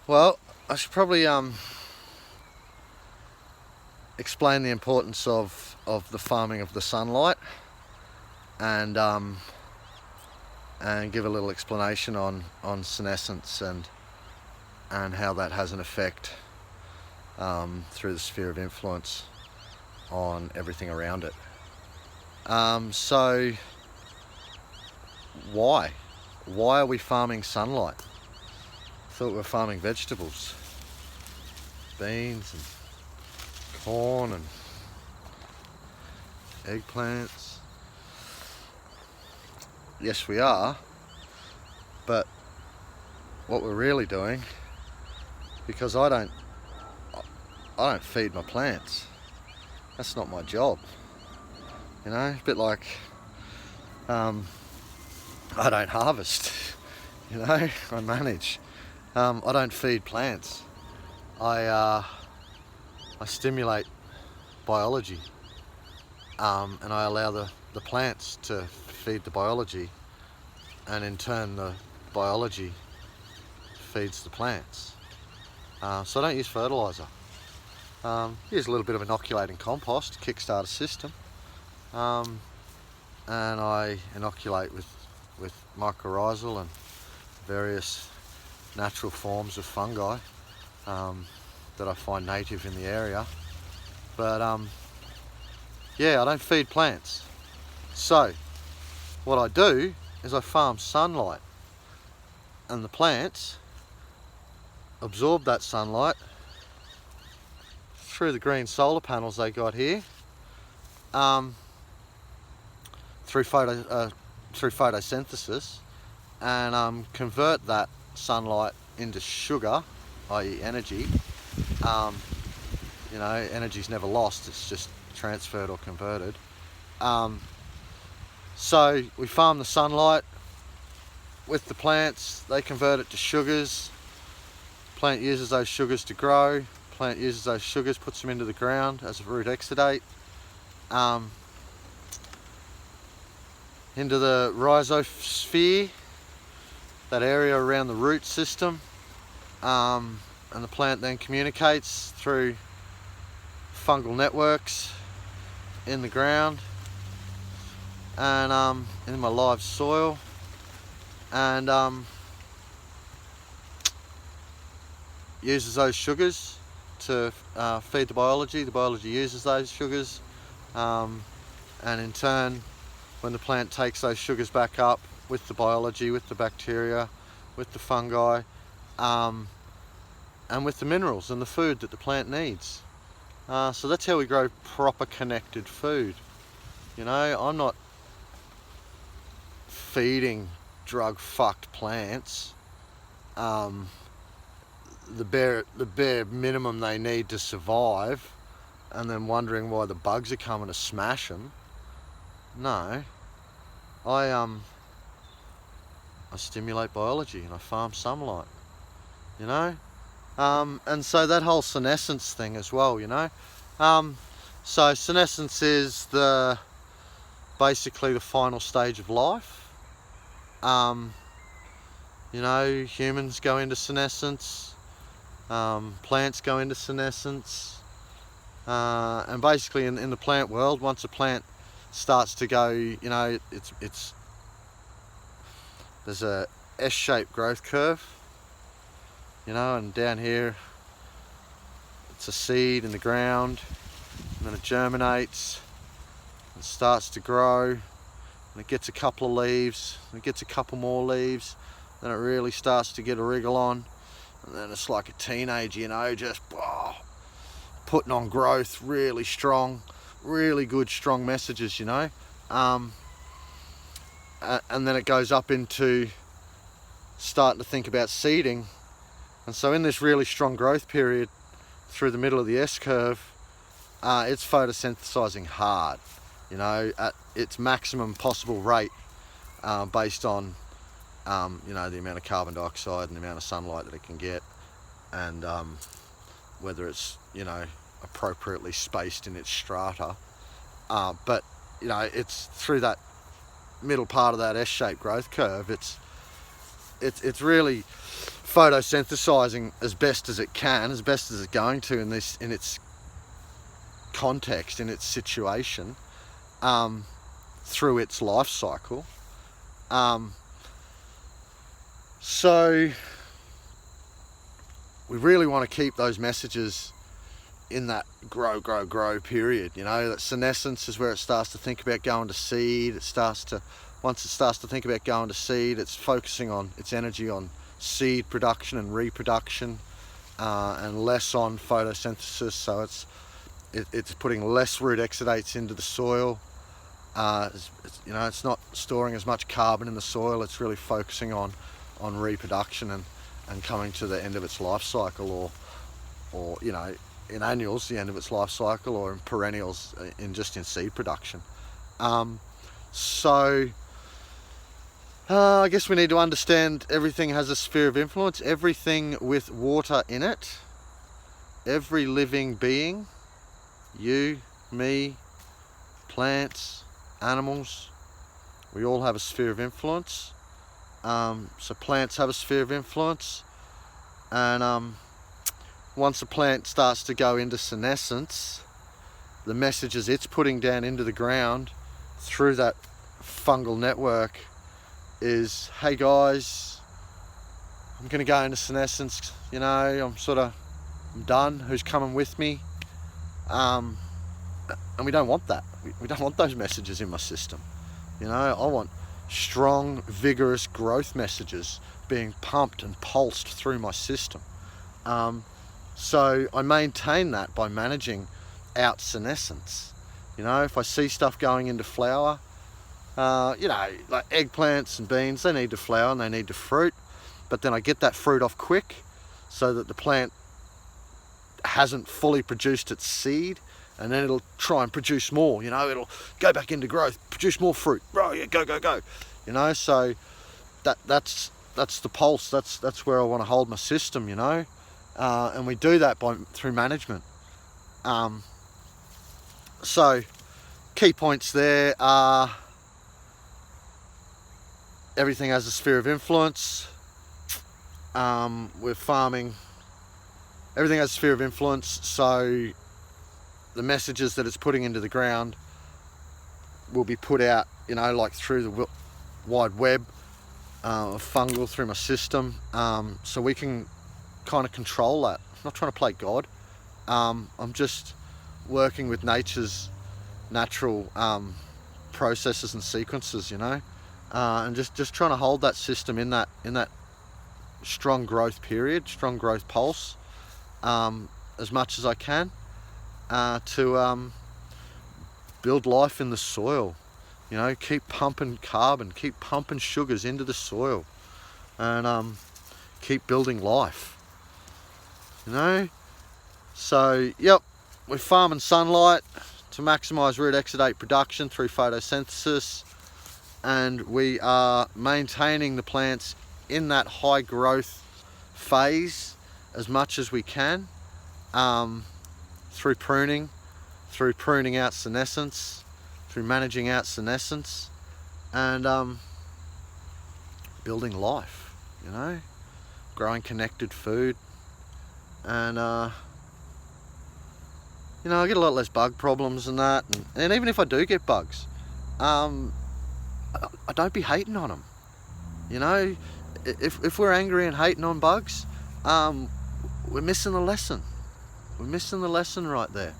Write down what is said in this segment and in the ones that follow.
Well, I should probably explain the importance of the farming of the sunlight, and give a little explanation on senescence and how that has an effect through the sphere of influence on everything around it. So why are we farming sunlight? I thought we were farming vegetables, beans and corn and eggplants. Yes, we are, but what we're really doing, because I don't feed my plants. That's not my job. You know, a bit like I don't harvest. You know, I manage. I don't feed plants. I stimulate biology, and I allow the plants to feed the biology, and in turn the biology feeds the plants. So I don't use fertiliser. Use a little bit of inoculating compost to kickstart a system, and I inoculate with mycorrhizal and various natural forms of fungi that I find native in the area. But yeah, I don't feed plants. So what I do is I farm sunlight, and the plants absorb that sunlight through the green solar panels they got here, through photosynthesis, and convert that sunlight into sugar, i.e. energy. You know, energy's never lost, it's just transferred or converted. So we farm the sunlight with the plants, they convert it to sugars. Plant uses those sugars to grow. Plant uses those sugars, puts them into the ground as a root exudate, into the rhizosphere, that area around the root system, and the plant then communicates through fungal networks in the ground and in my live soil, and uses those sugars to feed the biology. The biology uses those sugars, and in turn, when the plant takes those sugars back up with the biology, with the bacteria, with the fungi, and with the minerals and the food that the plant needs. So that's how we grow proper connected food. You know, I'm not feeding drug-fucked plants the bare minimum they need to survive, and then wondering why the bugs are coming to smash them. No, I stimulate biology and I farm sunlight. You know, and so that whole senescence thing as well. You know, so senescence is basically the final stage of life. You know, humans go into senescence, plants go into senescence, and basically in the plant world, once a plant starts to go, you know, there's a S-shaped growth curve, you know, and down here it's a seed in the ground, and then it germinates and starts to grow, and it gets a couple of leaves, and it gets a couple more leaves, then it really starts to get a wriggle on, and then it's like a teenager, you know, just putting on growth, really strong, really good strong messages, you know, and then it goes up into starting to think about seeding. And so in this really strong growth period through the middle of the S-curve, it's photosynthesizing hard, you know, at its maximum possible rate, based on you know, the amount of carbon dioxide and the amount of sunlight that it can get, and whether it's, you know, appropriately spaced in its strata. But you know, it's through that middle part of that S-shaped growth curve, it's really photosynthesizing as best as it can, as best as it's going to in its context, in its situation, through its life cycle. So we really want to keep those messages in that grow period. You know, that senescence is where it starts to think about going to seed. Once it starts to think about going to seed, it's focusing on its energy on seed production and reproduction, and less on photosynthesis. So it's putting less root exudates into the soil. It's not storing as much carbon in the soil. It's really focusing on reproduction and coming to the end of its life cycle, or in annuals the end of its life cycle, or in perennials in seed production. So I guess we need to understand everything has a sphere of influence. Everything with water in it, every living being, you, me, plants, animals, we all have a sphere of influence. So plants have a sphere of influence, and once a plant starts to go into senescence, the messages it's putting down into the ground through that fungal network is, hey guys, I'm going to go into senescence, I'm done, who's coming with me? And we don't want that. We don't want those messages in my system. I want strong, vigorous growth messages being pumped and pulsed through my system. So I maintain that by managing out senescence. If I see stuff going into flower, like eggplants and beans, they need to flower and they need to fruit, but then I get that fruit off quick so that the plant hasn't fully produced its seed, and then it'll try and produce more. It'll go back into growth, produce more fruit. Go. So that's the pulse. That's where I want to hold my system. And we do that through management. So key points there are everything has a sphere of influence. We're farming. Everything has a sphere of influence, so the messages that it's putting into the ground will be put out, like through the wide web of fungal through my system. So we can kind of control that. I'm not trying to play God. I'm just working with nature's natural processes and sequences, and just trying to hold that system in that strong growth period, strong growth pulse, as much as I can, to build life in the soil. Keep pumping carbon, keep pumping sugars into the soil, and keep building life. So yep, we're farming sunlight to maximise root exudate production through photosynthesis, and we are maintaining the plants in that high growth phase as much as we can, through pruning out senescence, through managing out senescence, and building life, growing connected food. And I get a lot less bug problems and that, and even if I do get bugs, I don't be hating on them. If we're angry and hating on bugs, we're missing the lesson. We're missing the lesson right there.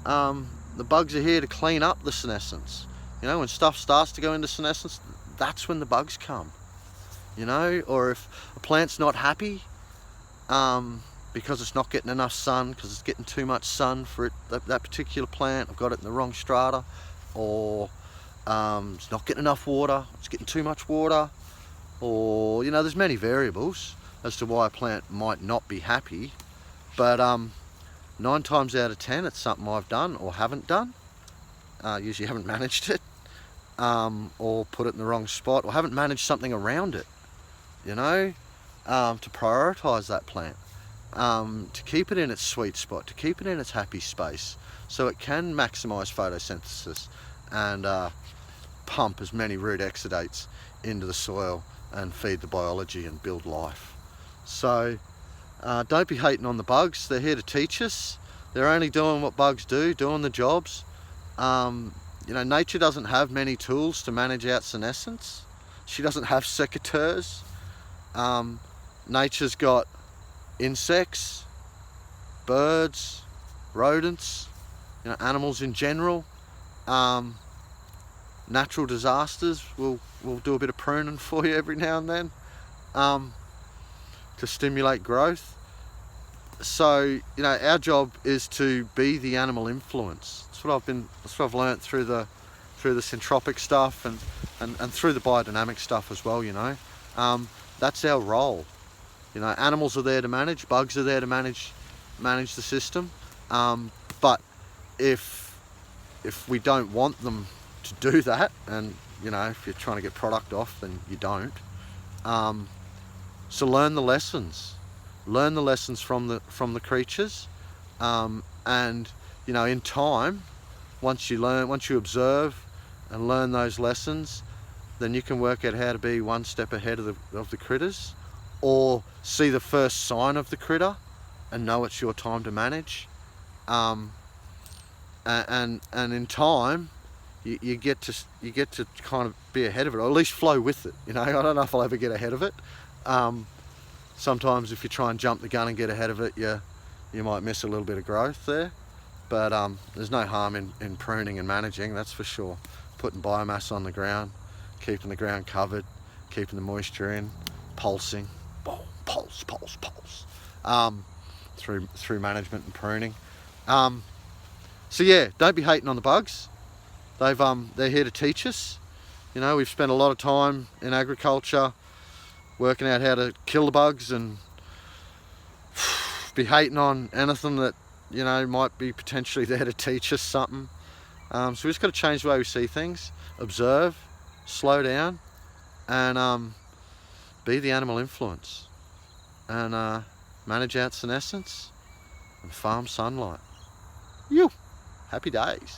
The bugs are here to clean up the senescence. When stuff starts to go into senescence, that's when the bugs come. Or if a plant's not happy because it's not getting enough sun, because it's getting too much sun for it, that particular plant, I've got it in the wrong strata, or it's not getting enough water, it's getting too much water, or there's many variables as to why a plant might not be happy, but 9 times out of 10 it's something I've done or haven't done. Usually haven't managed it, or put it in the wrong spot, or haven't managed something around it, to prioritise that plant, to keep it in its sweet spot, to keep it in its happy space, so it can maximise photosynthesis and pump as many root exudates into the soil and feed the biology and build life. So don't be hating on the bugs. They're here to teach us. They're only doing what bugs do, doing the jobs. You know, nature doesn't have many tools to manage out senescence. She doesn't have secateurs. Nature's got insects, birds, rodents, you know, animals in general. Natural disasters will do a bit of pruning for you every now and then to stimulate growth. So, you know, our job is to be the animal influence. That's what I've learnt through the syntropic stuff and through the biodynamic stuff as well, you know. That's our role. You know, animals are there to manage, bugs are there to manage the system. But if we don't want them to do that, and you know, if you're trying to get product off, then you don't. So learn the lessons. Learn the lessons from the creatures, and you know, in time, once you observe and learn those lessons, then you can work out how to be one step ahead of the critters, or see the first sign of the critter and know it's your time to manage. And in time, you get to kind of be ahead of it, or at least flow with it. You know, I don't know if I'll ever get ahead of it. Sometimes if you try and jump the gun and get ahead of it, you might miss a little bit of growth there. But there's no harm in pruning and managing, that's for sure. Putting biomass on the ground, keeping the ground covered, keeping the moisture in, pulsing, pulse, through management and pruning. So yeah, don't be hating on the bugs. They're here to teach us. You know, we've spent a lot of time in agriculture working out how to kill the bugs, and be hating on anything that, you know, might be potentially there to teach us something. So we just got to change the way we see things, observe, slow down, and be the animal influence, and manage out senescence and farm sunlight. Happy days.